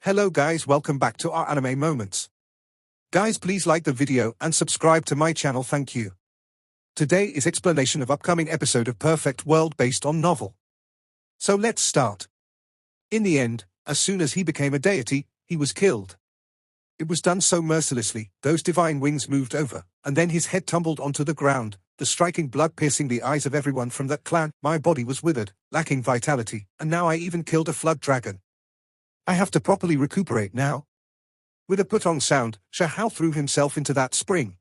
Hello guys, welcome back to our anime moments. Guys, please like the video and subscribe to my channel, thank you. Today is explanation of upcoming episode of Perfect World based on novel. So let's start. In the end, as soon as he became a deity, he was killed. It was done so mercilessly, those divine wings moved over, and then his head tumbled onto the ground, the striking blood piercing the eyes of everyone from that clan. My body was withered, lacking vitality, and now I even killed a flood dragon. I have to properly recuperate now. With a put-on sound, Shaha threw himself into that spring.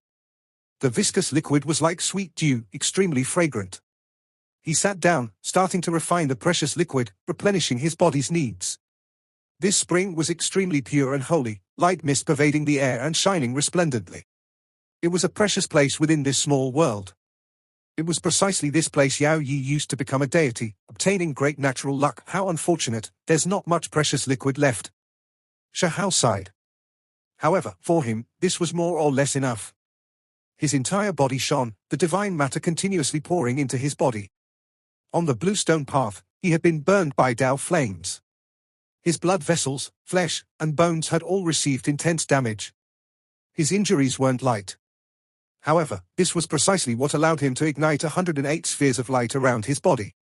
The viscous liquid was like sweet dew, extremely fragrant. He sat down, starting to refine the precious liquid, replenishing his body's needs. This spring was extremely pure and holy, light mist pervading the air and shining resplendently. It was a precious place within this small world. It was precisely this place Yao Yi used to become a deity, obtaining great natural luck. How unfortunate, there's not much precious liquid left. Shaha sighed. However, for him, this was more or less enough. His entire body shone, the divine matter continuously pouring into his body. On the bluestone path, he had been burned by Tao flames. His blood vessels, flesh, and bones had all received intense damage. His injuries weren't light. However, this was precisely what allowed him to ignite 108 spheres of light around his body.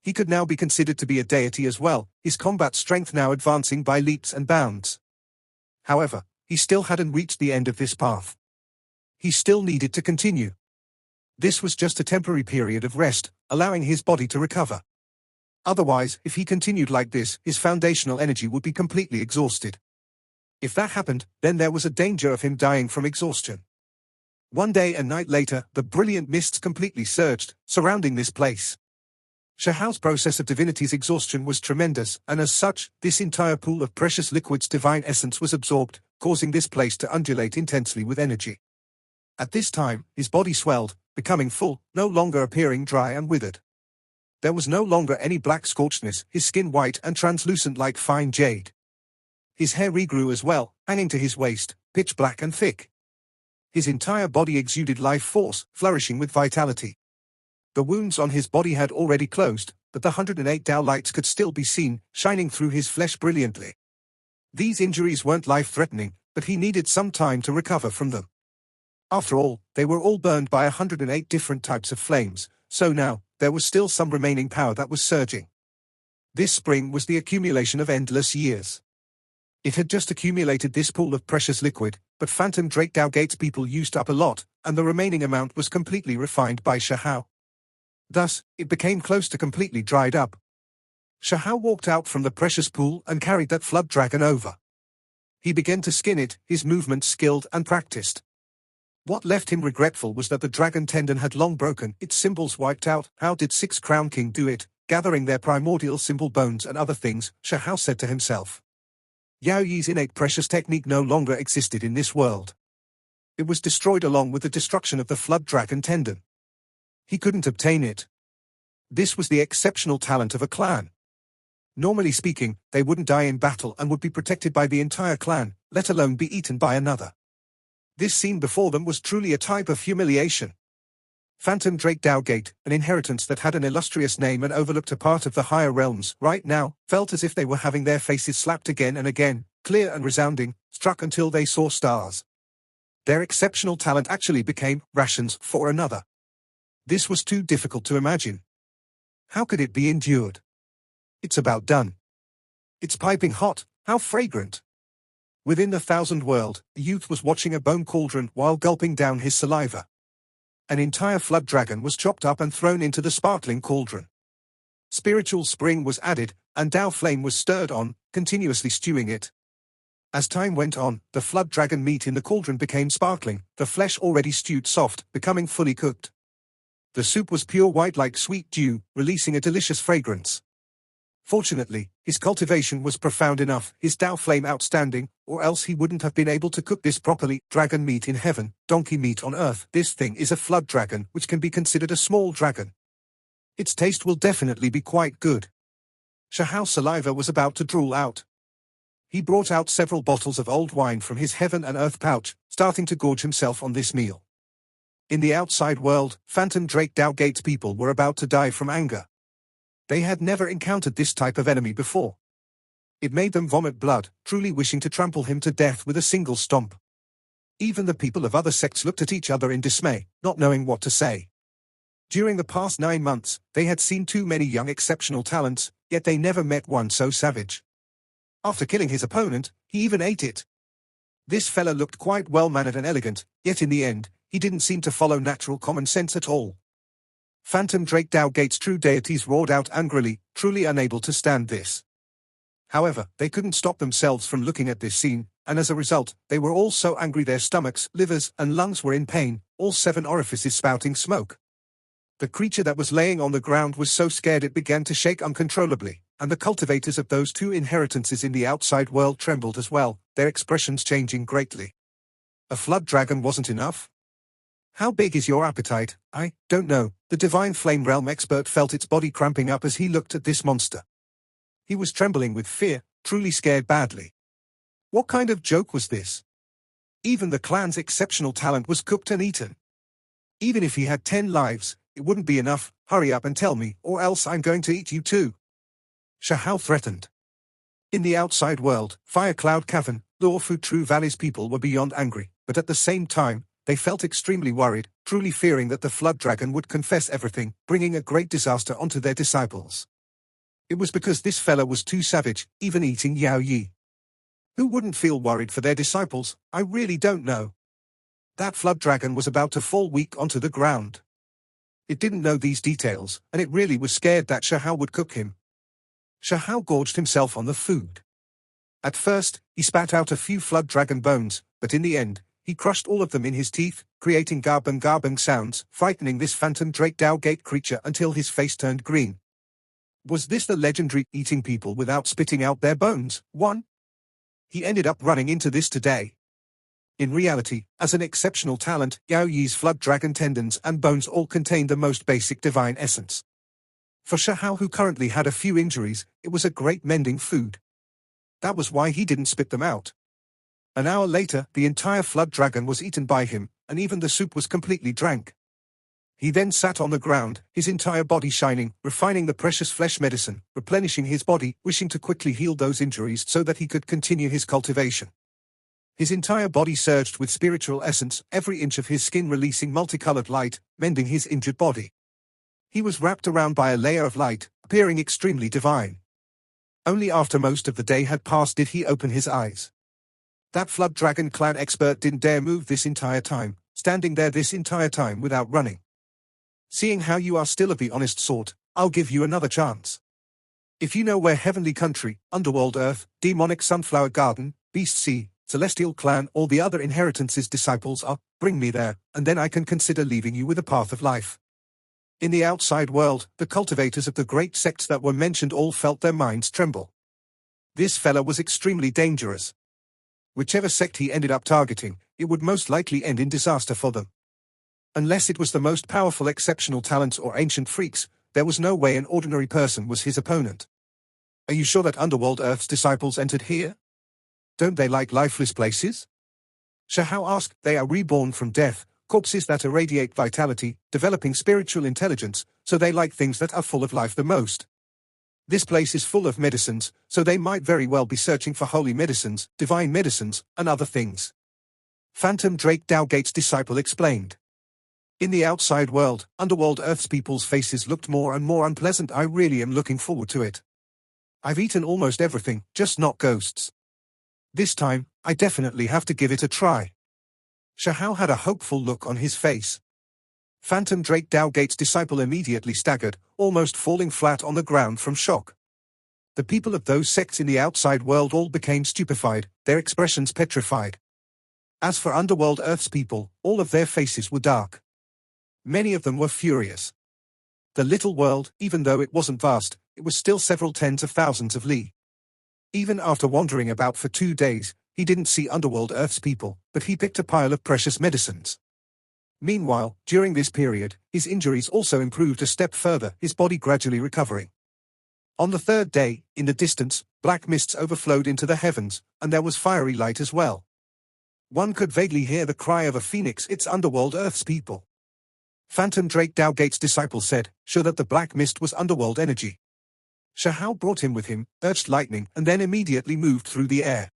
He could now be considered to be a deity as well, his combat strength now advancing by leaps and bounds. However, he still hadn't reached the end of this path. He still needed to continue. This was just a temporary period of rest, allowing his body to recover. Otherwise, if he continued like this, his foundational energy would be completely exhausted. If that happened, then there was a danger of him dying from exhaustion. One day and night later, the brilliant mists completely surged, surrounding this place. Shaha's process of divinity's exhaustion was tremendous, and as such, this entire pool of precious liquid's divine essence was absorbed, causing this place to undulate intensely with energy. At this time, his body swelled, becoming full, no longer appearing dry and withered. There was no longer any black scorchedness, his skin white and translucent like fine jade. His hair regrew as well, hanging to his waist, pitch black and thick. His entire body exuded life force, flourishing with vitality. The wounds on his body had already closed, but the 108 Tao lights could still be seen, shining through his flesh brilliantly. These injuries weren't life-threatening, but he needed some time to recover from them. After all, they were all burned by 108 different types of flames, so now, there was still some remaining power that was surging. This spring was the accumulation of endless years. It had just accumulated this pool of precious liquid, but Phantom Drake Tao Gate's people used up a lot, and the remaining amount was completely refined by Shaha. Thus, it became close to completely dried up. Shaha walked out from the precious pool and carried that flood dragon over. He began to skin it, his movements skilled and practiced. What left him regretful was that the dragon tendon had long broken, its symbols wiped out. How did Six Crown King do it? Gathering their primordial symbol bones and other things, Shaha said to himself. Yao Yi's innate precious technique no longer existed in this world. It was destroyed along with the destruction of the flood dragon tendon. He couldn't obtain it. This was the exceptional talent of a clan. Normally speaking, they wouldn't die in battle and would be protected by the entire clan, let alone be eaten by another. This scene before them was truly a type of humiliation. Phantom Drake Tao Gate, an inheritance that had an illustrious name and overlooked a part of the higher realms, right now, felt as if they were having their faces slapped again and again, clear and resounding, struck until they saw stars. Their exceptional talent actually became rations for another. This was too difficult to imagine. How could it be endured? It's about done. It's piping hot, how fragrant. Within the thousand world, the youth was watching a bone cauldron while gulping down his saliva. An entire flood dragon was chopped up and thrown into the sparkling cauldron. Spiritual spring was added, and Tao flame was stirred on, continuously stewing it. As time went on, the flood dragon meat in the cauldron became sparkling, the flesh already stewed soft, becoming fully cooked. The soup was pure white like sweet dew, releasing a delicious fragrance. Fortunately, his cultivation was profound enough, his Tao flame outstanding, or else he wouldn't have been able to cook this properly. Dragon meat in heaven, donkey meat on earth. This thing is a flood dragon, which can be considered a small dragon. Its taste will definitely be quite good. Shaha's saliva was about to drool out. He brought out several bottles of old wine from his heaven and earth pouch, starting to gorge himself on this meal. In the outside world, Phantom Drake Tao Gate's people were about to die from anger. They had never encountered this type of enemy before. It made them vomit blood, truly wishing to trample him to death with a single stomp. Even the people of other sects looked at each other in dismay, not knowing what to say. During the past 9 months, they had seen too many young exceptional talents, yet they never met one so savage. After killing his opponent, he even ate it. This fella looked quite well-mannered and elegant, yet in the end, he didn't seem to follow natural common sense at all. Phantom Drake Dowgate's true deities roared out angrily, truly unable to stand this. However, they couldn't stop themselves from looking at this scene, and as a result, they were all so angry their stomachs, livers, and lungs were in pain, all 7 orifices spouting smoke. The creature that was laying on the ground was so scared it began to shake uncontrollably, and the cultivators of those 2 inheritances in the outside world trembled as well, their expressions changing greatly. A flood dragon wasn't enough? How big is your appetite? I don't know. The Divine Flame Realm expert felt its body cramping up as he looked at this monster. He was trembling with fear, truly scared badly. What kind of joke was this? Even the clan's exceptional talent was cooked and eaten. Even if he had 10 lives, it wouldn't be enough. Hurry up and tell me, or else I'm going to eat you too. Shaha threatened. In the outside world, Fire Cloud Cavern, Lawfu True Valley's people were beyond angry, but at the same time, they felt extremely worried, truly fearing that the flood dragon would confess everything, bringing a great disaster onto their disciples. It was because this fella was too savage, even eating Yao Yi. Who wouldn't feel worried for their disciples? I really don't know. That flood dragon was about to fall weak onto the ground. It didn't know these details, and it really was scared that Shaha would cook him. Shaha gorged himself on the food. At first, he spat out a few flood dragon bones, but in the end, he crushed all of them in his teeth, creating garbang sounds, frightening this phantom Drake Dowgate creature until his face turned green. Was this the legendary eating people without spitting out their bones? One? He ended up running into this today. In reality, as an exceptional talent, Yao Yi's flood dragon tendons and bones all contained the most basic divine essence. For Shaha, who currently had a few injuries, it was a great mending food. That was why he didn't spit them out. An hour later, the entire flood dragon was eaten by him, and even the soup was completely drank. He then sat on the ground, his entire body shining, refining the precious flesh medicine, replenishing his body, wishing to quickly heal those injuries so that he could continue his cultivation. His entire body surged with spiritual essence, every inch of his skin releasing multicolored light, mending his injured body. He was wrapped around by a layer of light, appearing extremely divine. Only after most of the day had passed did he open his eyes. That flood dragon clan expert didn't dare move this entire time, standing there this entire time without running. Seeing how you are still of the honest sort, I'll give you another chance. If you know where Heavenly Country, Underworld Earth, Demonic Sunflower Garden, Beast Sea, Celestial Clan, or the other inheritances disciples are, bring me there, and then I can consider leaving you with a path of life. In the outside world, the cultivators of the great sects that were mentioned all felt their minds tremble. This fella was extremely dangerous. Whichever sect he ended up targeting, it would most likely end in disaster for them. Unless it was the most powerful exceptional talents or ancient freaks, there was no way an ordinary person was his opponent. Are you sure that Underworld Earth's disciples entered here? Don't they like lifeless places? Shaha asked. They are reborn from death, corpses that irradiate vitality, developing spiritual intelligence, so they like things that are full of life the most. This place is full of medicines, so they might very well be searching for holy medicines, divine medicines, and other things. Phantom Drake Dowgate's disciple explained. In the outside world, Underworld Earth's people's faces looked more and more unpleasant. I really am looking forward to it. I've eaten almost everything, just not ghosts. This time, I definitely have to give it a try. Shaha had a hopeful look on his face. Phantom Drake Dowgate's disciple immediately staggered, almost falling flat on the ground from shock. The people of those sects in the outside world all became stupefied, their expressions petrified. As for Underworld Earth's people, all of their faces were dark. Many of them were furious. The little world, even though it wasn't vast, it was still several tens of thousands of li. Even after wandering about for 2 days, he didn't see Underworld Earth's people, but he picked a pile of precious medicines. Meanwhile, during this period, his injuries also improved a step further, his body gradually recovering. On the 3rd day, in the distance, black mists overflowed into the heavens, and there was fiery light as well. One could vaguely hear the cry of a phoenix. It's Underworld Earth's people. Phantom Drake Dowgate's disciple said, sure that the black mist was underworld energy. Shaha brought him with him, urged lightning, and then immediately moved through the air.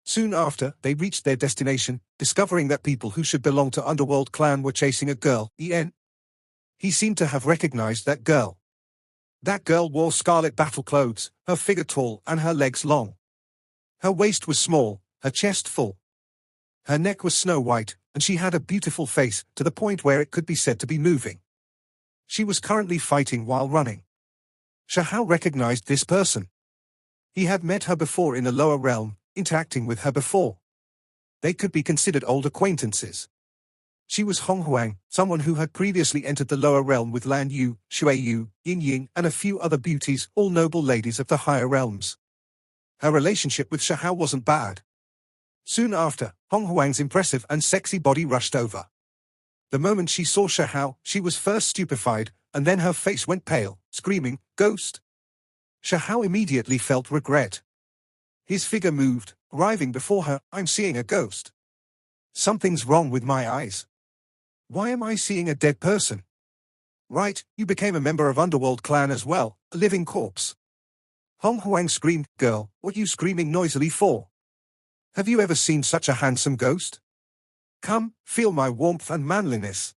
Soon after, they reached their destination, discovering that people who should belong to Underworld Clan were chasing a girl, En. He seemed to have recognized that girl. That girl wore scarlet battle clothes, her figure tall and her legs long. Her waist was small, her chest full. Her neck was snow white, and she had a beautiful face, to the point where it could be said to be moving. She was currently fighting while running. Shaha recognized this person. He had met her before in the lower realm, interacting with her before. They could be considered old acquaintances. She was Hong Huang, someone who had previously entered the lower realm with Lan Yu, Shui Yu, Yin Ying, and a few other beauties, all noble ladies of the higher realms. Her relationship with Shaha wasn't bad. Soon after, Hong Huang's impressive and sexy body rushed over. The moment she saw Shaha, she was first stupefied, and then her face went pale, screaming, "Ghost!" Shaha immediately felt regret. His figure moved, arriving before her. "I'm seeing a ghost. Something's wrong with my eyes. Why am I seeing a dead person?" "Right, you became a member of Underworld Clan as well, a living corpse." Hong Huang screamed, "Girl, what you screaming noisily for? Have you ever seen such a handsome ghost? Come, feel my warmth and manliness."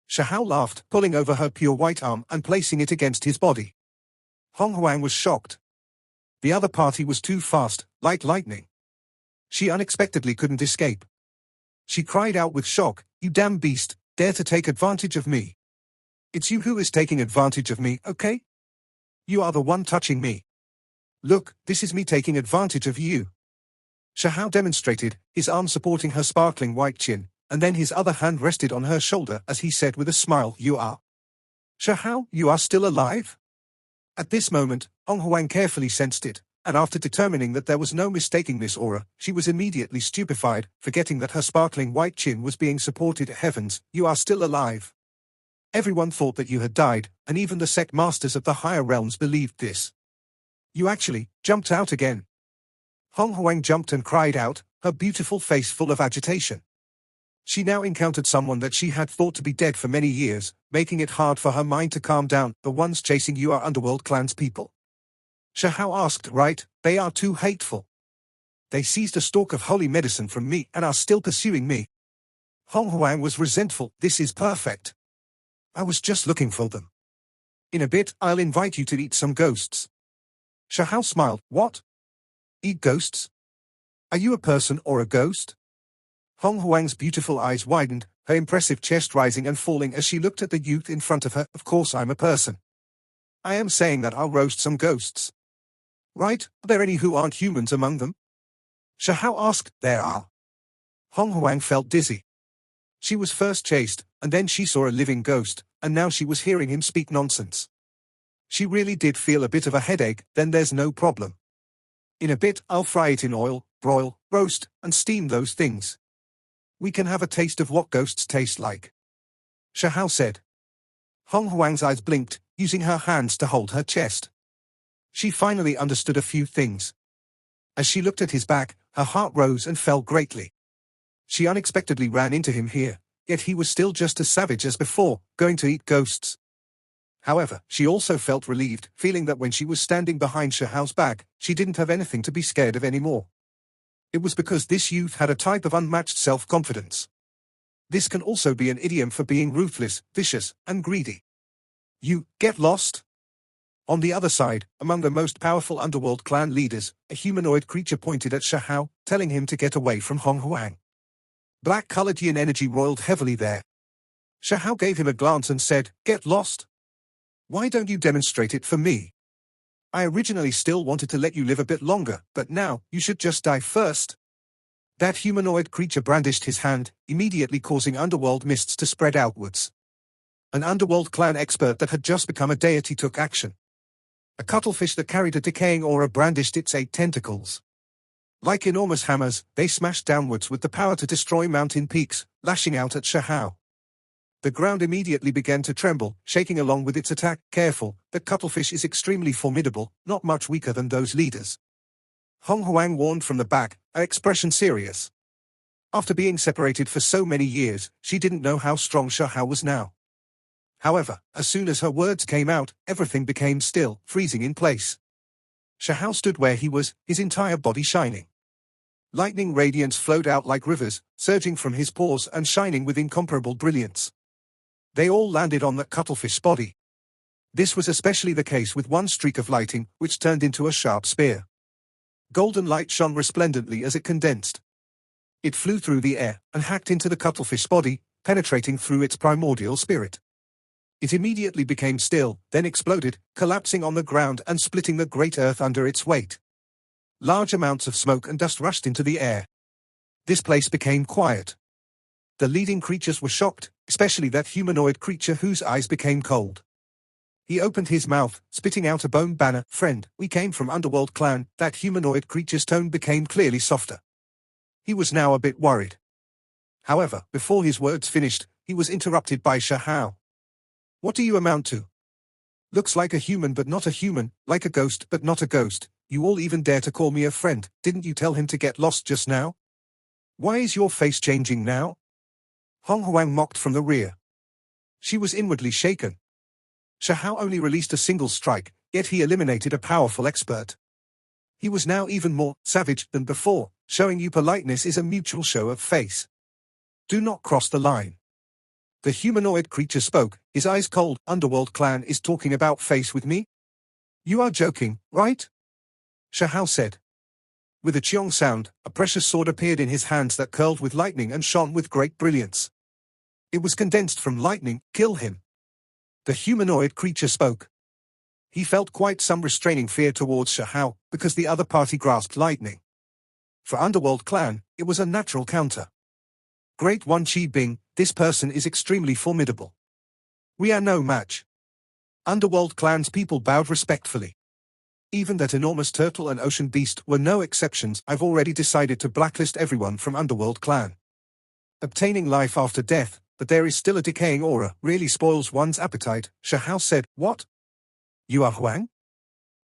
Shaha laughed, pulling over her pure white arm and placing it against his body. Hong Huang was shocked. The other party was too fast, like lightning. She unexpectedly couldn't escape. She cried out with shock, "You damn beast, dare to take advantage of me. It's you who is taking advantage of me, okay? You are the one touching me. Look, this is me taking advantage of you." Shaha demonstrated, his arm supporting her sparkling white chin, and then his other hand rested on her shoulder as he said with a smile, "You are. Shaha, you are still alive?" At this moment, Hong Huang carefully sensed it, and after determining that there was no mistaking this aura, she was immediately stupefied, forgetting that her sparkling white chin was being supported. "Heavens, you are still alive. Everyone thought that you had died, and even the sect masters of the higher realms believed this. You actually jumped out again." Hong Huang jumped and cried out, her beautiful face full of agitation. She now encountered someone that she had thought to be dead for many years, making it hard for her mind to calm down. "The ones chasing you are Underworld Clan's people?" Shaha asked. "Right, they are too hateful. They seized a stalk of holy medicine from me and are still pursuing me." Hong Huang was resentful. "This is perfect. I was just looking for them. In a bit, I'll invite you to eat some ghosts." Shaha smiled. "What? Eat ghosts? Are you a person or a ghost?" Hong Huang's beautiful eyes widened, her impressive chest rising and falling as she looked at the youth in front of her. "Of course I'm a person. I am saying that I'll roast some ghosts. Right, are there any who aren't humans among them?" Shaha asked. "There are." Hong Huang felt dizzy. She was first chased, and then she saw a living ghost, and now she was hearing him speak nonsense. She really did feel a bit of a headache. "Then there's no problem. In a bit I'll fry it in oil, broil, roast, and steam those things. We can have a taste of what ghosts taste like," Shaha said. Hong Huang's eyes blinked, using her hands to hold her chest. She finally understood a few things. As she looked at his back, her heart rose and fell greatly. She unexpectedly ran into him here, yet he was still just as savage as before, going to eat ghosts. However, she also felt relieved, feeling that when she was standing behind Shaha's back, she didn't have anything to be scared of anymore. It was because this youth had a type of unmatched self-confidence. This can also be an idiom for being ruthless, vicious, and greedy. "You get lost?" On the other side, among the most powerful Underworld Clan leaders, a humanoid creature pointed at Shaha, telling him to get away from Hong Huang. Black-colored yin energy roiled heavily there. Shaha gave him a glance and said, "Get lost? Why don't you demonstrate it for me? I originally still wanted to let you live a bit longer, but now, you should just die first." That humanoid creature brandished his hand, immediately causing underworld mists to spread outwards. An Underworld Clan expert that had just become a deity took action. A cuttlefish that carried a decaying aura brandished its 8 tentacles. Like enormous hammers, they smashed downwards with the power to destroy mountain peaks, lashing out at Shaha. The ground immediately began to tremble, shaking along with its attack. "Careful, the cuttlefish is extremely formidable, not much weaker than those leaders," Hong Huang warned from the back, her expression serious. After being separated for so many years, she didn't know how strong Shaha was now. However, as soon as her words came out, everything became still, freezing in place. Shaha stood where he was, his entire body shining. Lightning radiance flowed out like rivers, surging from his pores and shining with incomparable brilliance. They all landed on the cuttlefish body. This was especially the case with one streak of lighting, which turned into a sharp spear. Golden light shone resplendently as it condensed. It flew through the air and hacked into the cuttlefish body, penetrating through its primordial spirit. It immediately became still, then exploded, collapsing on the ground and splitting the great earth under its weight. Large amounts of smoke and dust rushed into the air. This place became quiet. The leading creatures were shocked, especially that humanoid creature whose eyes became cold. He opened his mouth, spitting out a bone banner. "Friend, we came from Underworld Clan." That humanoid creature's tone became clearly softer. He was now a bit worried. However, before his words finished, he was interrupted by Shaha. "What do you amount to? Looks like a human but not a human, like a ghost but not a ghost. You all even dare to call me a friend. Didn't you tell him to get lost just now? Why is your face changing now?" Hong Huang mocked from the rear. She was inwardly shaken. Shaha only released a single strike, yet he eliminated a powerful expert. He was now even more savage than before. Showing you politeness is a mutual show of face. Do not cross the line. The humanoid creature spoke, his eyes cold. "Underworld Clan is talking about face with me? You are joking, right?" Shaha said. With a cheong sound, a precious sword appeared in his hands that curled with lightning and shone with great brilliance. It was condensed from lightning. "Kill him." The humanoid creature spoke. He felt quite some restraining fear towards Shaha, because the other party grasped lightning. For Underworld Clan, it was a natural counter. "Great One Chi Bing, this person is extremely formidable. We are no match." Underworld Clan's people bowed respectfully. Even that enormous turtle and ocean beast were no exceptions. "I've already decided to blacklist everyone from Underworld Clan. Obtaining life after death, but there is still a decaying aura, really spoils one's appetite." Shaha said. "What? You are Huang?"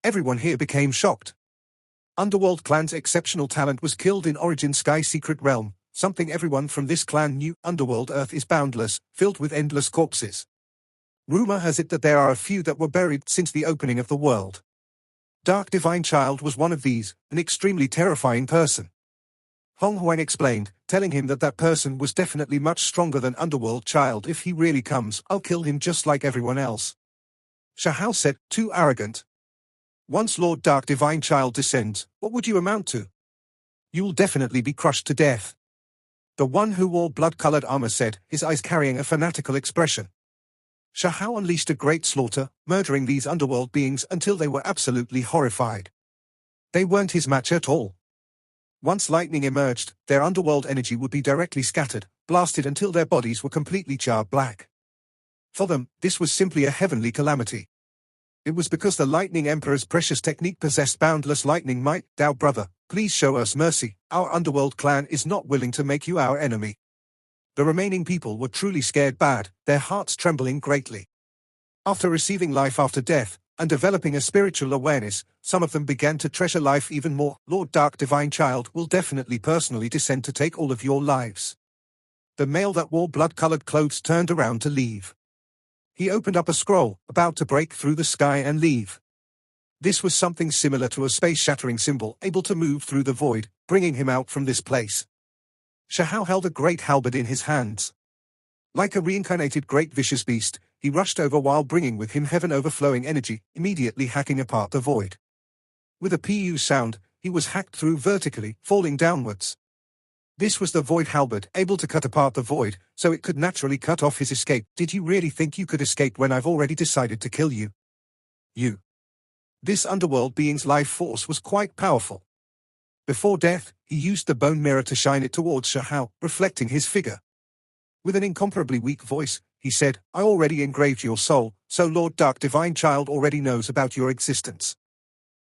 Everyone here became shocked. Underworld Clan's exceptional talent was killed in Origin Sky Secret Realm, something everyone from this clan knew. Underworld Earth is boundless, filled with endless corpses. Rumor has it that there are a few that were buried since the opening of the world. Dark Divine Child was one of these, an extremely terrifying person. Hong Huang explained, telling him that that person was definitely much stronger than Underworld Child. "If he really comes, I'll kill him just like everyone else." Shaha said, "Too arrogant. Once Lord Dark Divine Child descends, what would you amount to? You'll definitely be crushed to death." The one who wore blood-colored armor said, his eyes carrying a fanatical expression. Shaha unleashed a great slaughter, murdering these underworld beings until they were absolutely horrified. They weren't his match at all. Once lightning emerged, their underworld energy would be directly scattered, blasted until their bodies were completely charred black. For them, this was simply a heavenly calamity. It was because the Lightning Emperor's precious technique possessed boundless lightning might. "Thou brother, please show us mercy. Our Underworld Clan is not willing to make you our enemy." The remaining people were truly scared bad, their hearts trembling greatly. After receiving life after death, and developing a spiritual awareness, some of them began to treasure life even more. "Lord Dark Divine Child will definitely personally descend to take all of your lives." The male that wore blood-colored clothes turned around to leave. He opened up a scroll, about to break through the sky and leave. This was something similar to a space-shattering symbol, able to move through the void, bringing him out from this place. Shaha held a great halberd in his hands. Like a reincarnated great vicious beast, he rushed over while bringing with him heaven overflowing energy, immediately hacking apart the void. With a pu sound, he was hacked through vertically, falling downwards. This was the void halberd, able to cut apart the void, so it could naturally cut off his escape. "Did you really think you could escape when I've already decided to kill you? You." This underworld being's life force was quite powerful. Before death, he used the bone mirror to shine it towards Shaha, reflecting his figure. With an incomparably weak voice, he said, "I already engraved your soul, so Lord Dark Divine Child already knows about your existence.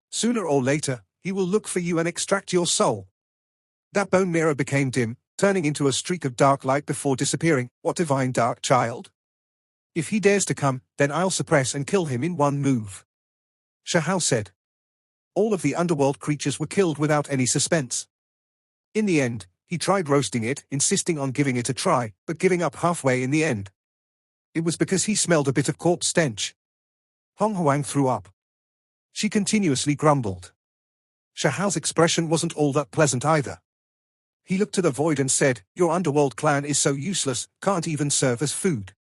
Sooner or later, he will look for you and extract your soul." That bone mirror became dim, turning into a streak of dark light before disappearing. "What Divine Dark Child? If he dares to come, then I'll suppress and kill him in one move," Shaha said. All of the underworld creatures were killed without any suspense. In the end, he tried roasting it, insisting on giving it a try, but giving up halfway in the end. It was because he smelled a bit of corpse stench. Hong Huang threw up. She continuously grumbled. Shaha's expression wasn't all that pleasant either. He looked to the void and said, "Your Underworld clan is so useless, can't even serve as food.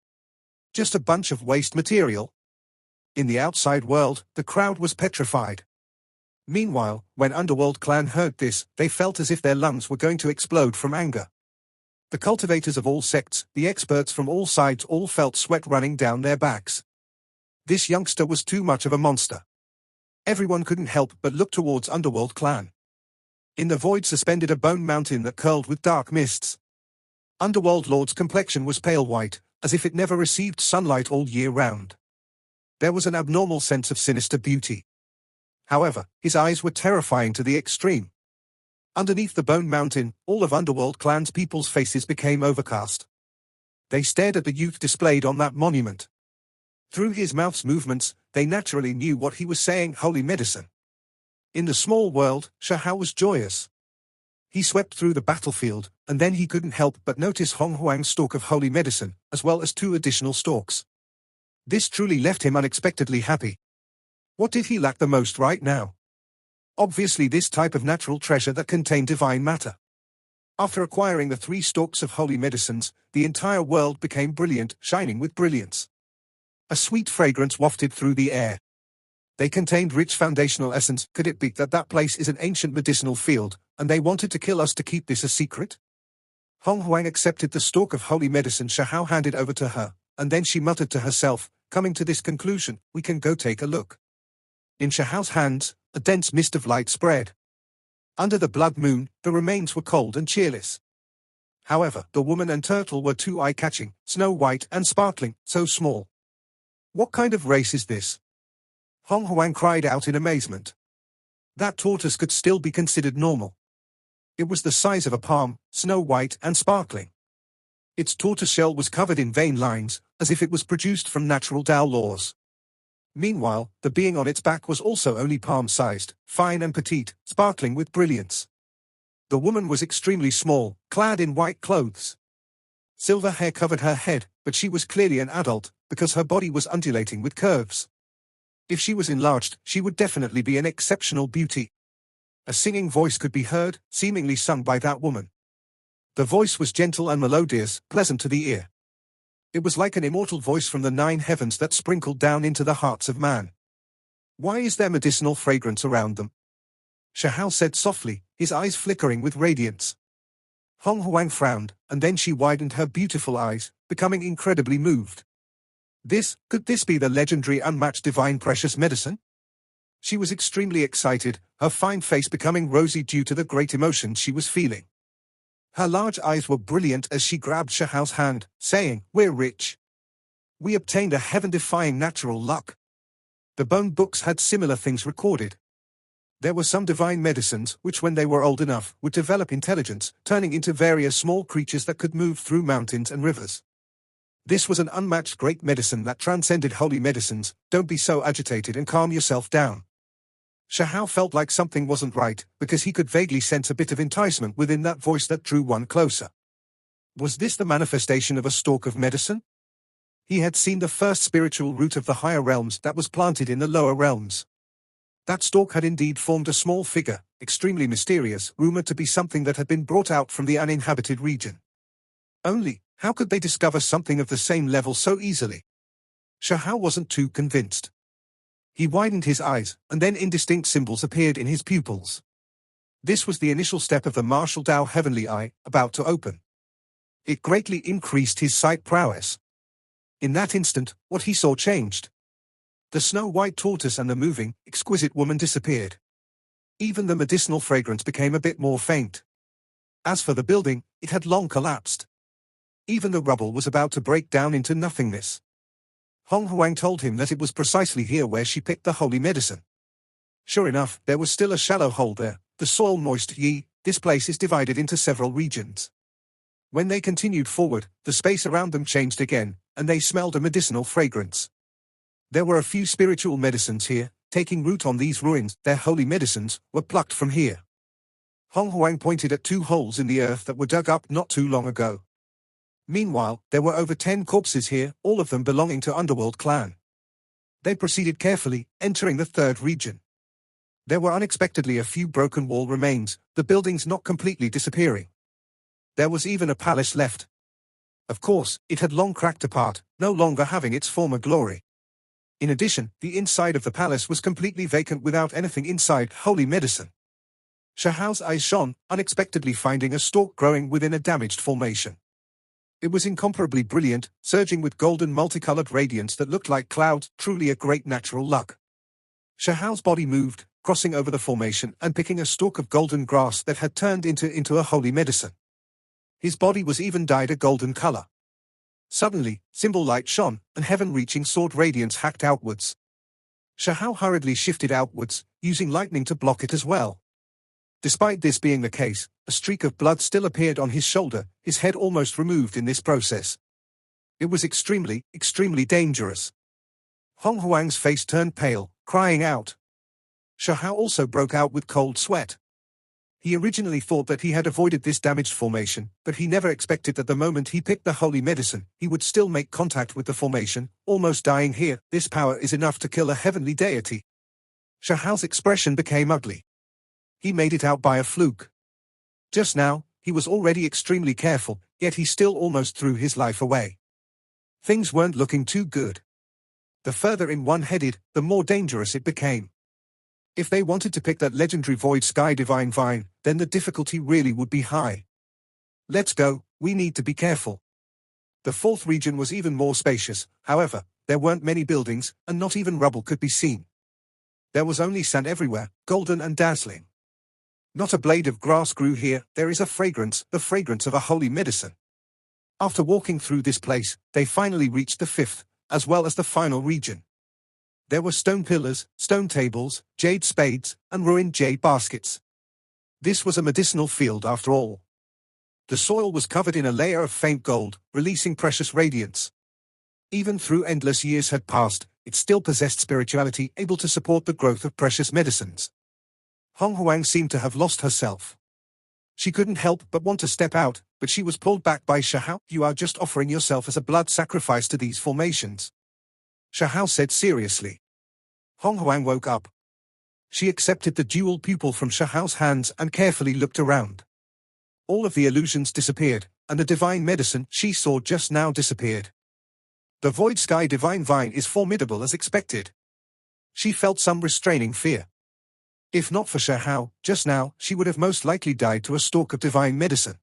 Just a bunch of waste material." In the outside world, the crowd was petrified. Meanwhile, when Underworld Clan heard this, they felt as if their lungs were going to explode from anger. The cultivators of all sects, the experts from all sides all felt sweat running down their backs. This youngster was too much of a monster. Everyone couldn't help but look towards Underworld Clan. In the void suspended a bone mountain that curled with dark mists. Underworld Lord's complexion was pale white, as if it never received sunlight all year round. There was an abnormal sense of sinister beauty. However, his eyes were terrifying to the extreme. Underneath the bone mountain, all of Underworld Clan's people's faces became overcast. They stared at the youth displayed on that monument. Through his mouth's movements, they naturally knew what he was saying: holy medicine. In the small world, Shaha was joyous. He swept through the battlefield, and then he couldn't help but notice Hong Huang's stalk of holy medicine, as well as 2 additional stalks. This truly left him unexpectedly happy. What did he lack the most right now? Obviously this type of natural treasure that contained divine matter. After acquiring the 3 stalks of holy medicines, the entire world became brilliant, shining with brilliance. A sweet fragrance wafted through the air. They contained rich foundational essence. Could it be that that place is an ancient medicinal field, and they wanted to kill us to keep this a secret? Hong Huang accepted the stalk of holy medicine Shaha handed over to her, and then she muttered to herself, coming to this conclusion, we can go take a look. In Shaha's hands, a dense mist of light spread. Under the blood moon, the remains were cold and cheerless. However, the woman and turtle were too eye-catching, snow white and sparkling, so small. What kind of race is this? Hong Huang cried out in amazement. That tortoise could still be considered normal. It was the size of a palm, snow white and sparkling. Its tortoise shell was covered in vein lines, as if it was produced from natural Tao laws. Meanwhile, the being on its back was also only palm-sized, fine and petite, sparkling with brilliance. The woman was extremely small, clad in white clothes. Silver hair covered her head, but she was clearly an adult, because her body was undulating with curves. If she was enlarged, she would definitely be an exceptional beauty. A singing voice could be heard, seemingly sung by that woman. The voice was gentle and melodious, pleasant to the ear. It was like an immortal voice from the 9 heavens that sprinkled down into the hearts of man. Why is there medicinal fragrance around them? Shaha said softly, his eyes flickering with radiance. Hong Huang frowned, and then she widened her beautiful eyes, becoming incredibly moved. Could this be the legendary unmatched divine precious medicine? She was extremely excited, her fine face becoming rosy due to the great emotion she was feeling. Her large eyes were brilliant as she grabbed Shaha's hand, saying, "We're rich. We obtained a heaven-defying natural luck." The bone books had similar things recorded. There were some divine medicines which, when they were old enough, would develop intelligence, turning into various small creatures that could move through mountains and rivers. This was an unmatched great medicine that transcended holy medicines. Don't be so agitated and calm yourself down. Shaha felt like something wasn't right, because he could vaguely sense a bit of enticement within that voice that drew one closer. Was this the manifestation of a stalk of medicine? He had seen the first spiritual root of the higher realms that was planted in the lower realms. That stalk had indeed formed a small figure, extremely mysterious, rumored to be something that had been brought out from the uninhabited region. Only, how could they discover something of the same level so easily? Shaha wasn't too convinced. He widened his eyes, and then indistinct symbols appeared in his pupils. This was the initial step of the martial Tao heavenly eye, about to open. It greatly increased his sight prowess. In that instant, what he saw changed. The snow-white tortoise and the moving, exquisite woman disappeared. Even the medicinal fragrance became a bit more faint. As for the building, it had long collapsed. Even the rubble was about to break down into nothingness. Hong Huang told him that it was precisely here where she picked the holy medicine. Sure enough, there was still a shallow hole there, the soil moist. This place is divided into several regions. When they continued forward, the space around them changed again, and they smelled a medicinal fragrance. There were a few spiritual medicines here, taking root on these ruins. Their holy medicines were plucked from here. Hong Huang pointed at 2 holes in the earth that were dug up not too long ago. Meanwhile, there were over 10 corpses here, all of them belonging to Underworld Clan. They proceeded carefully, entering the third region. There were unexpectedly a few broken wall remains, the buildings not completely disappearing. There was even a palace left. Of course, it had long cracked apart, no longer having its former glory. In addition, the inside of the palace was completely vacant without anything inside. Holy medicine! Shaha's eyes shone, unexpectedly finding a stalk growing within a damaged formation. It was incomparably brilliant, surging with golden multicolored radiance that looked like clouds, truly a great natural luck. Shaha's body moved, crossing over the formation and picking a stalk of golden grass that had turned into a holy medicine. His body was even dyed a golden color. Suddenly, symbol light shone, and heaven-reaching sword radiance hacked outwards. Shaha hurriedly shifted outwards, using lightning to block it as well. Despite this being the case, a streak of blood still appeared on his shoulder, his head almost removed in this process. It was extremely, extremely dangerous. Hong Huang's face turned pale, crying out. Shaha also broke out with cold sweat. He originally thought that he had avoided this damaged formation, but he never expected that the moment he picked the holy medicine, he would still make contact with the formation, almost dying here. This power is enough to kill a heavenly deity. Shaha's expression became ugly. He made it out by a fluke. Just now, he was already extremely careful, yet he still almost threw his life away. Things weren't looking too good. The further in one headed, the more dangerous it became. If they wanted to pick that legendary Void Sky Divine Vine, then the difficulty really would be high. Let's go, we need to be careful. The fourth region was even more spacious, however, there weren't many buildings, and not even rubble could be seen. There was only sand everywhere, golden and dazzling. Not a blade of grass grew here, there is a fragrance, the fragrance of a holy medicine. After walking through this place, they finally reached the fifth, as well as the final region. There were stone pillars, stone tables, jade spades, and ruined jade baskets. This was a medicinal field after all. The soil was covered in a layer of faint gold, releasing precious radiance. Even though endless years had passed, it still possessed spirituality able to support the growth of precious medicines. Hong Huang seemed to have lost herself. She couldn't help but want to step out, but she was pulled back by Shaha. You are just offering yourself as a blood sacrifice to these formations, Shaha said seriously. Hong Huang woke up. She accepted the dual pupil from Shaha's hands and carefully looked around. All of the illusions disappeared, and the divine medicine she saw just now disappeared. The Void Sky Divine Vine is formidable as expected. She felt some restraining fear. If not for Shaha, just now, she would have most likely died to a stalk of divine medicine.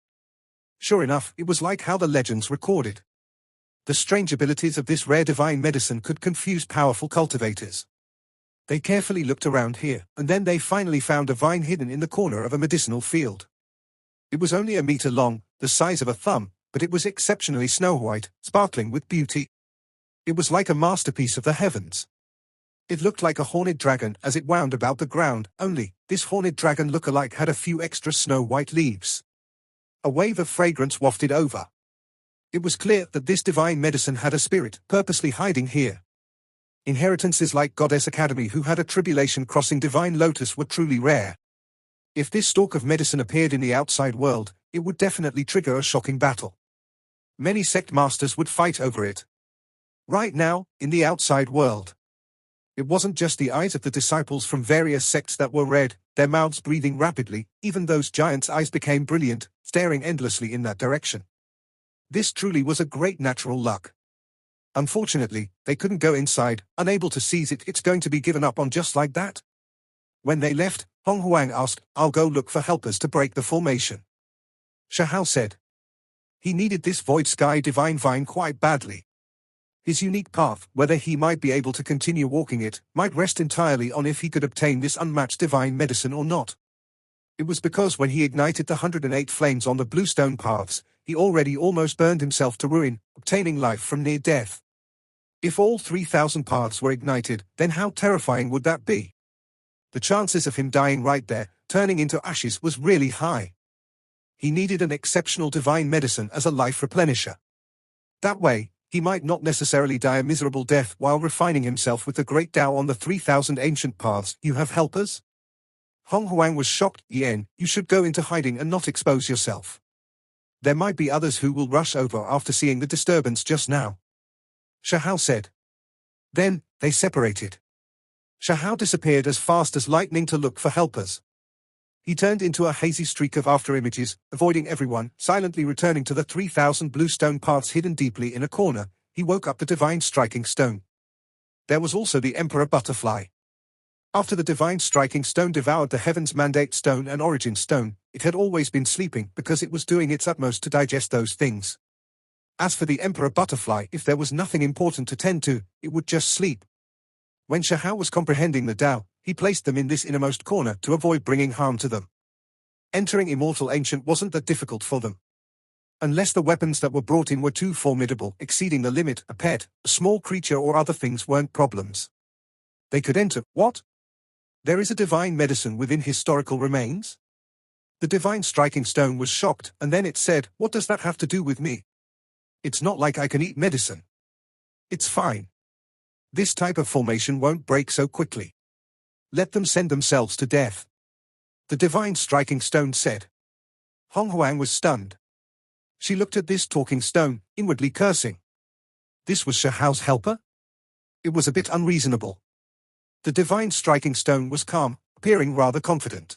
Sure enough, it was like how the legends recorded. The strange abilities of this rare divine medicine could confuse powerful cultivators. They carefully looked around here, and then they finally found a vine hidden in the corner of a medicinal field. It was only a meter long, the size of a thumb, but it was exceptionally snow-white, sparkling with beauty. It was like a masterpiece of the heavens. It looked like a horned dragon as it wound about the ground, only, this horned dragon look-alike had a few extra snow-white leaves. A wave of fragrance wafted over. It was clear that this divine medicine had a spirit, purposely hiding here. Inheritances like Goddess Academy who had a tribulation crossing divine lotus were truly rare. If this stalk of medicine appeared in the outside world, it would definitely trigger a shocking battle. Many sect masters would fight over it. Right now, in the outside world, it wasn't just the eyes of the disciples from various sects that were red, their mouths breathing rapidly, even those giants' eyes became brilliant, staring endlessly in that direction. This truly was a great natural luck. Unfortunately, they couldn't go inside, unable to seize it. It's going to be given up on just like that. When they left, Hong Huang asked, I'll go look for helpers to break the formation. Shaha said. He needed this Void Sky Divine Vine quite badly. His unique path, whether he might be able to continue walking it, might rest entirely on if he could obtain this unmatched divine medicine or not. It was because when he ignited the 108 flames on the bluestone paths, he already almost burned himself to ruin, obtaining life from near death. If all 3,000 paths were ignited, then how terrifying would that be? The chances of him dying right there, turning into ashes, was really high. He needed an exceptional divine medicine as a life replenisher. That way, he might not necessarily die a miserable death while refining himself with the great Tao on the 3,000 ancient paths. You have helpers? Hong Huang was shocked. Yen, you should go into hiding and not expose yourself. There might be others who will rush over after seeing the disturbance just now. Shaha said. Then, they separated. Shaha disappeared as fast as lightning to look for helpers. He turned into a hazy streak of after-images, avoiding everyone, silently returning to the 3,000 blue stone parts hidden deeply in a corner. He woke up the divine striking stone. There was also the Emperor Butterfly. After the divine striking stone devoured the Heaven's Mandate stone and Origin stone, it had always been sleeping because it was doing its utmost to digest those things. As for the Emperor Butterfly, if there was nothing important to tend to, it would just sleep. When Shaha was comprehending the Tao, he placed them in this innermost corner to avoid bringing harm to them. Entering Immortal Ancient wasn't that difficult for them. Unless the weapons that were brought in were too formidable, exceeding the limit, a pet, a small creature or other things weren't problems. They could enter. What? There is a divine medicine within historical remains? The divine striking stone was shocked, and then it said, what does that have to do with me? It's not like I can eat medicine. It's fine. This type of formation won't break so quickly. Let them send themselves to death. The divine striking stone said. Hong Huang was stunned. She looked at this talking stone, inwardly cursing. This was Shahao's helper? It was a bit unreasonable. The divine striking stone was calm, appearing rather confident.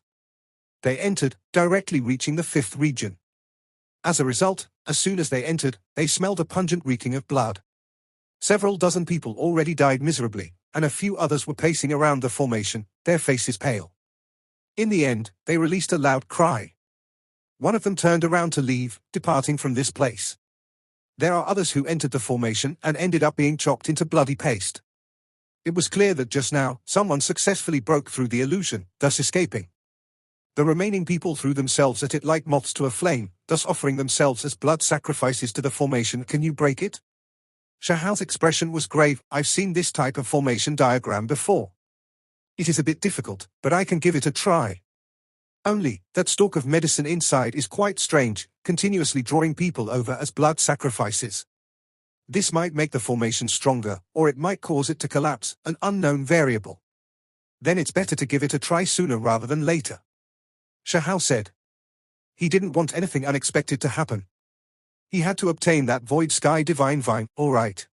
They entered, directly reaching the 5th region. As a result, as soon as they entered, they smelled a pungent reeking of blood. Several dozen people already died miserably, and a few others were pacing around the formation, their faces pale. In the end, they released a loud cry. One of them turned around to leave, departing from this place. There are others who entered the formation and ended up being chopped into bloody paste. It was clear that just now, someone successfully broke through the illusion, thus escaping. The remaining people threw themselves at it like moths to a flame, thus offering themselves as blood sacrifices to the formation. Can you break it? Shaha's expression was grave. I've seen this type of formation diagram before. It is a bit difficult, but I can give it a try. Only, that stalk of medicine inside is quite strange, continuously drawing people over as blood sacrifices. This might make the formation stronger, or it might cause it to collapse, an unknown variable. Then it's better to give it a try sooner rather than later. Shaha said. He didn't want anything unexpected to happen. He had to obtain that Void Sky Divine Vine. All right.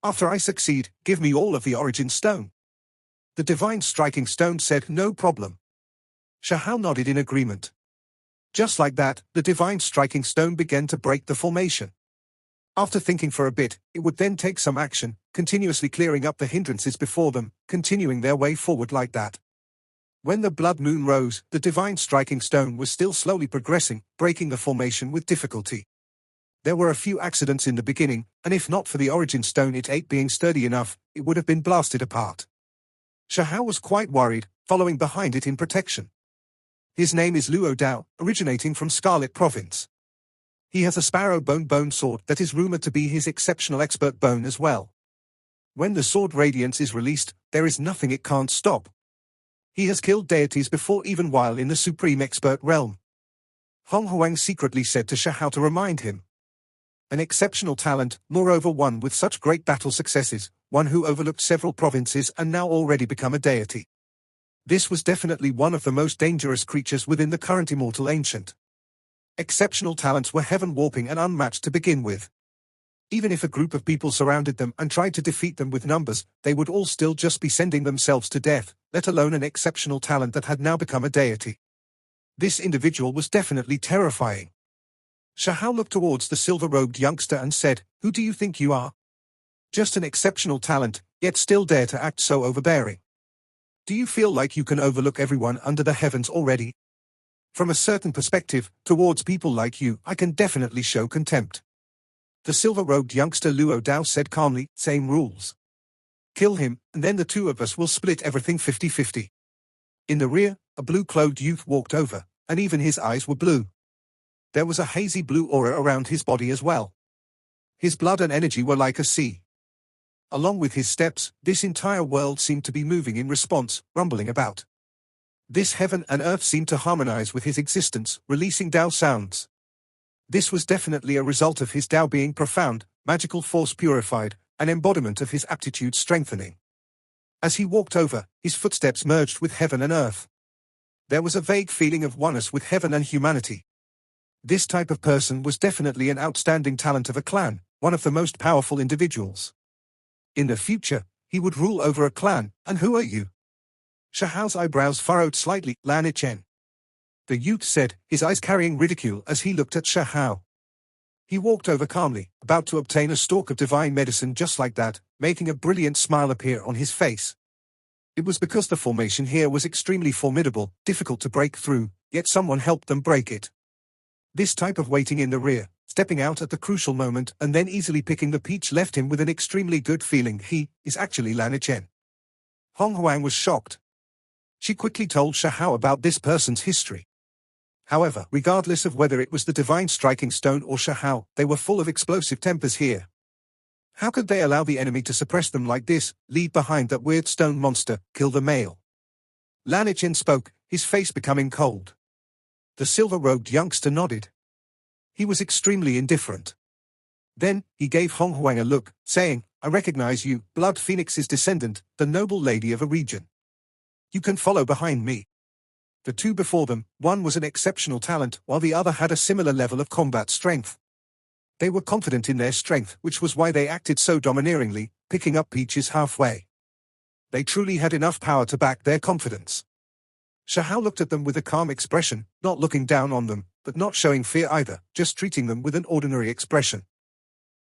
After I succeed, give me all of the Origin Stone. The Divine Striking Stone said no problem. Shaha nodded in agreement. Just like that, the Divine Striking Stone began to break the formation. After thinking for a bit, it would then take some action, continuously clearing up the hindrances before them, continuing their way forward like that. When the blood moon rose, the Divine Striking Stone was still slowly progressing, breaking the formation with difficulty. There were a few accidents in the beginning, and if not for the Origin Stone it ate being sturdy enough, it would have been blasted apart. Shaha was quite worried, following behind it in protection. His name is Luo Dao, originating from Scarlet Province. He has a sparrow bone sword that is rumored to be his exceptional expert bone as well. When the sword radiance is released, there is nothing it can't stop. He has killed deities before even while in the supreme expert realm. Hong Huang secretly said to Shaha to remind him. An exceptional talent, moreover one with such great battle successes, one who overlooked several provinces and now already become a deity. This was definitely one of the most dangerous creatures within the current Immortal Ancient. Exceptional talents were heaven-warping and unmatched to begin with. Even if a group of people surrounded them and tried to defeat them with numbers, they would all still just be sending themselves to death, let alone an exceptional talent that had now become a deity. This individual was definitely terrifying. Shaha looked towards the silver-robed youngster and said, "Who do you think you are? Just an exceptional talent, yet still dare to act so overbearing. Do you feel like you can overlook everyone under the heavens already? From a certain perspective, towards people like you, I can definitely show contempt." The silver-robed youngster Luo Dao said calmly, "Same rules. Kill him, and then the two of us will split everything 50-50. In the rear, a blue-clothed youth walked over, and even his eyes were blue. There was a hazy blue aura around his body as well. His blood and energy were like a sea. Along with his steps, this entire world seemed to be moving in response, rumbling about. This heaven and earth seemed to harmonize with his existence, releasing Tao sounds. This was definitely a result of his Tao being profound, magical force purified, an embodiment of his aptitude strengthening. As he walked over, his footsteps merged with heaven and earth. There was a vague feeling of oneness with heaven and humanity. This type of person was definitely an outstanding talent of a clan, one of the most powerful individuals. In the future, he would rule over a clan. And who are you? Shaha's eyebrows furrowed slightly. Lan Chen. The youth said, his eyes carrying ridicule as he looked at Shaha. He walked over calmly, about to obtain a stalk of divine medicine just like that, making a brilliant smile appear on his face. It was because the formation here was extremely formidable, difficult to break through, yet someone helped them break it. This type of waiting in the rear, stepping out at the crucial moment and then easily picking the peach left him with an extremely good feeling. He is actually Lan Chen. Hong Huang was shocked. She quickly told Shaha about this person's history. However, regardless of whether it was the divine striking stone or Shaha, they were full of explosive tempers here. How could they allow the enemy to suppress them like this, leave behind that weird stone monster, kill the male? Lan Chen spoke, his face becoming cold. The silver-robed youngster nodded. He was extremely indifferent. Then, he gave Hong Huang a look, saying, I recognize you, Blood Phoenix's descendant, the noble lady of a region. You can follow behind me. The two before them, one was an exceptional talent, while the other had a similar level of combat strength. They were confident in their strength, which was why they acted so domineeringly, picking up peaches halfway. They truly had enough power to back their confidence. Shaha looked at them with a calm expression, not looking down on them, but not showing fear either, just treating them with an ordinary expression.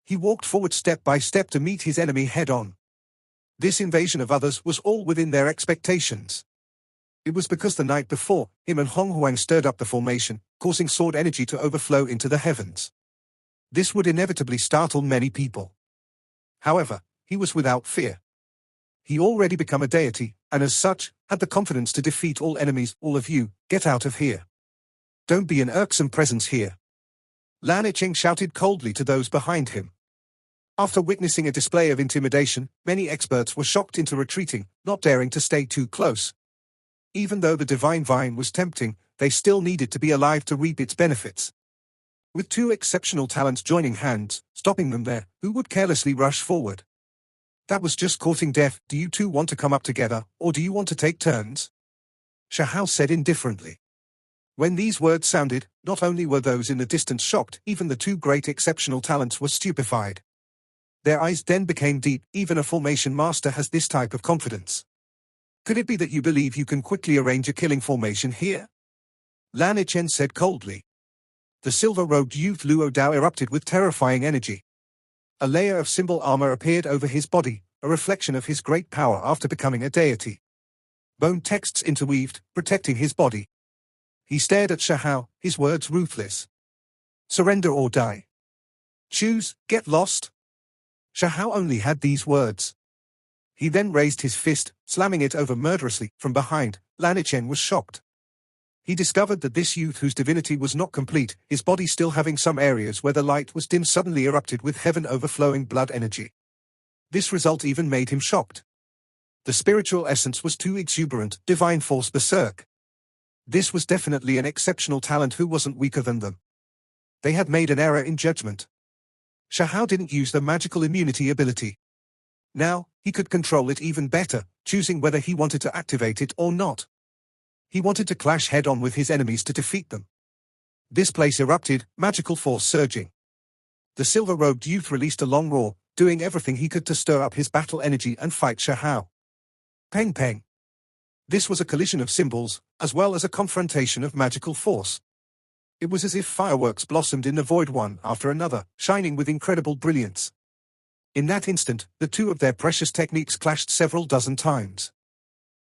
He walked forward step by step to meet his enemy head-on. This invasion of others was all within their expectations. It was because the night before, him and Hong Huang stirred up the formation, causing sword energy to overflow into the heavens. This would inevitably startle many people. However, he was without fear. He already become a deity, and as such, had the confidence to defeat all enemies. All of you, get out of here. Don't be an irksome presence here. Lan Chen shouted coldly to those behind him. After witnessing a display of intimidation, many experts were shocked into retreating, not daring to stay too close. Even though the divine vine was tempting, they still needed to be alive to reap its benefits. With two exceptional talents joining hands, stopping them there, who would carelessly rush forward? That was just courting death. Do you two want to come up together, or do you want to take turns? Shaha said indifferently. When these words sounded, not only were those in the distance shocked, even the two great exceptional talents were stupefied. Their eyes then became deep. Even a formation master has this type of confidence. Could it be that you believe you can quickly arrange a killing formation here? Lan Chen said coldly. The silver-robed youth Luo Dao erupted with terrifying energy. A layer of symbol armor appeared over his body, a reflection of his great power after becoming a deity. Bone texts interweaved, protecting his body. He stared at Shaha, his words ruthless. Surrender or die. Choose, get lost. Shaha only had these words. He then raised his fist, slamming it over murderously. From behind, Lan Chen was shocked. He discovered that this youth whose divinity was not complete, his body still having some areas where the light was dim, suddenly erupted with heaven overflowing blood energy. This result even made him shocked. The spiritual essence was too exuberant, divine force berserk. This was definitely an exceptional talent who wasn't weaker than them. They had made an error in judgment. Shaha didn't use the magical immunity ability. Now, he could control it even better, choosing whether he wanted to activate it or not. He wanted to clash head-on with his enemies to defeat them. This place erupted, magical force surging. The silver-robed youth released a long roar, doing everything he could to stir up his battle energy and fight Shaha. Peng peng. This was a collision of symbols, as well as a confrontation of magical force. It was as if fireworks blossomed in the void one after another, shining with incredible brilliance. In that instant, the two of their precious techniques clashed several dozen times.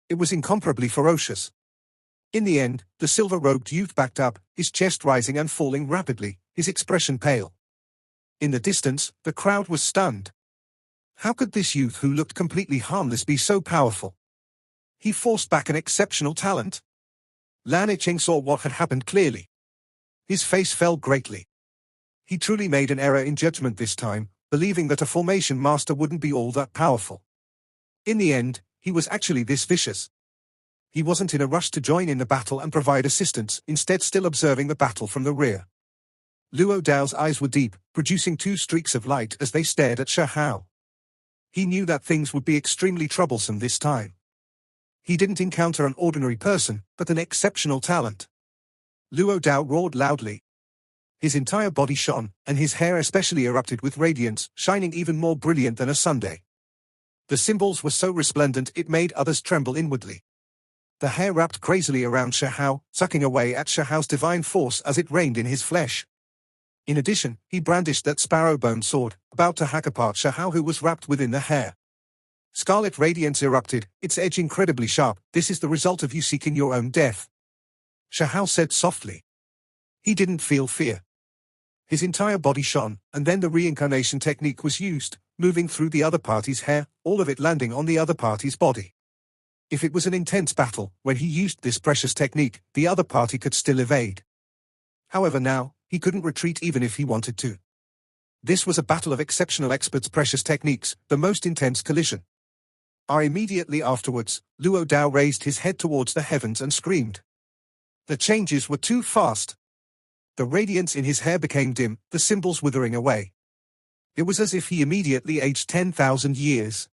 It was incomparably ferocious. In the end, the silver-robed youth backed up, his chest rising and falling rapidly, his expression pale. In the distance, the crowd was stunned. How could this youth who looked completely harmless be so powerful? He forced back an exceptional talent. Lan Chen saw what had happened clearly. His face fell greatly. He truly made an error in judgment this time, believing that a formation master wouldn't be all that powerful. In the end, he was actually this vicious. He wasn't in a rush to join in the battle and provide assistance, instead still observing the battle from the rear. Luo Dao's eyes were deep, producing two streaks of light as they stared at Shaha. He knew that things would be extremely troublesome this time. He didn't encounter an ordinary person, but an exceptional talent. Luo Dao roared loudly. His entire body shone, and his hair especially erupted with radiance, shining even more brilliant than a Sunday. The symbols were so resplendent it made others tremble inwardly. The hair wrapped crazily around Shaha, sucking away at Shaha's divine force as it rained in his flesh. In addition, he brandished that sparrow-bone sword, about to hack apart Shaha, who was wrapped within the hair. Scarlet radiance erupted, its edge incredibly sharp. "This is the result of you seeking your own death," Shaha said softly. He didn't feel fear. His entire body shone, and then the reincarnation technique was used, moving through the other party's hair, all of it landing on the other party's body. If it was an intense battle, when he used this precious technique, the other party could still evade. However now, he couldn't retreat even if he wanted to. This was a battle of exceptional experts' precious techniques, the most intense collision. Immediately afterwards, Luo Dao raised his head towards the heavens and screamed. The changes were too fast. The radiance in his hair became dim, the symbols withering away. It was as if he immediately aged 10,000 years.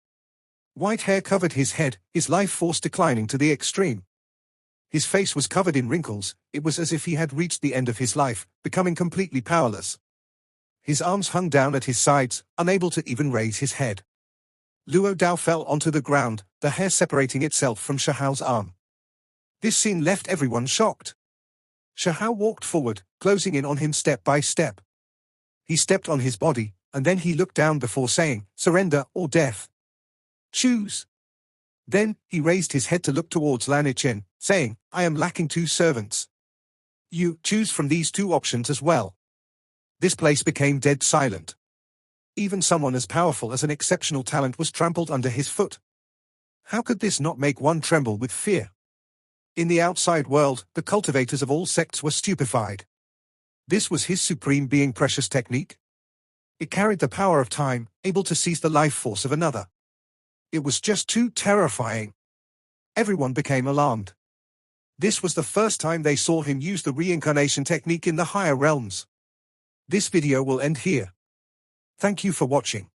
White hair covered his head, his life force declining to the extreme. His face was covered in wrinkles. It was as if he had reached the end of his life, becoming completely powerless. His arms hung down at his sides, unable to even raise his head. Luo Dao fell onto the ground, the hair separating itself from Shahao's arm. This scene left everyone shocked. Shaha walked forward, closing in on him step by step. He stepped on his body, and then he looked down before saying, "Surrender or death. Choose." Then, he raised his head to look towards Lanichen, saying, "I am lacking 2 servants. You choose from these 2 options as well." This place became dead silent. Even someone as powerful as an exceptional talent was trampled under his foot. How could this not make one tremble with fear? In the outside world, the cultivators of all sects were stupefied. This was his supreme being precious technique. It carried the power of time, able to seize the life force of another. It was just too terrifying. Everyone became alarmed. This was the first time they saw him use the reincarnation technique in the higher realms. This video will end here. Thank you for watching.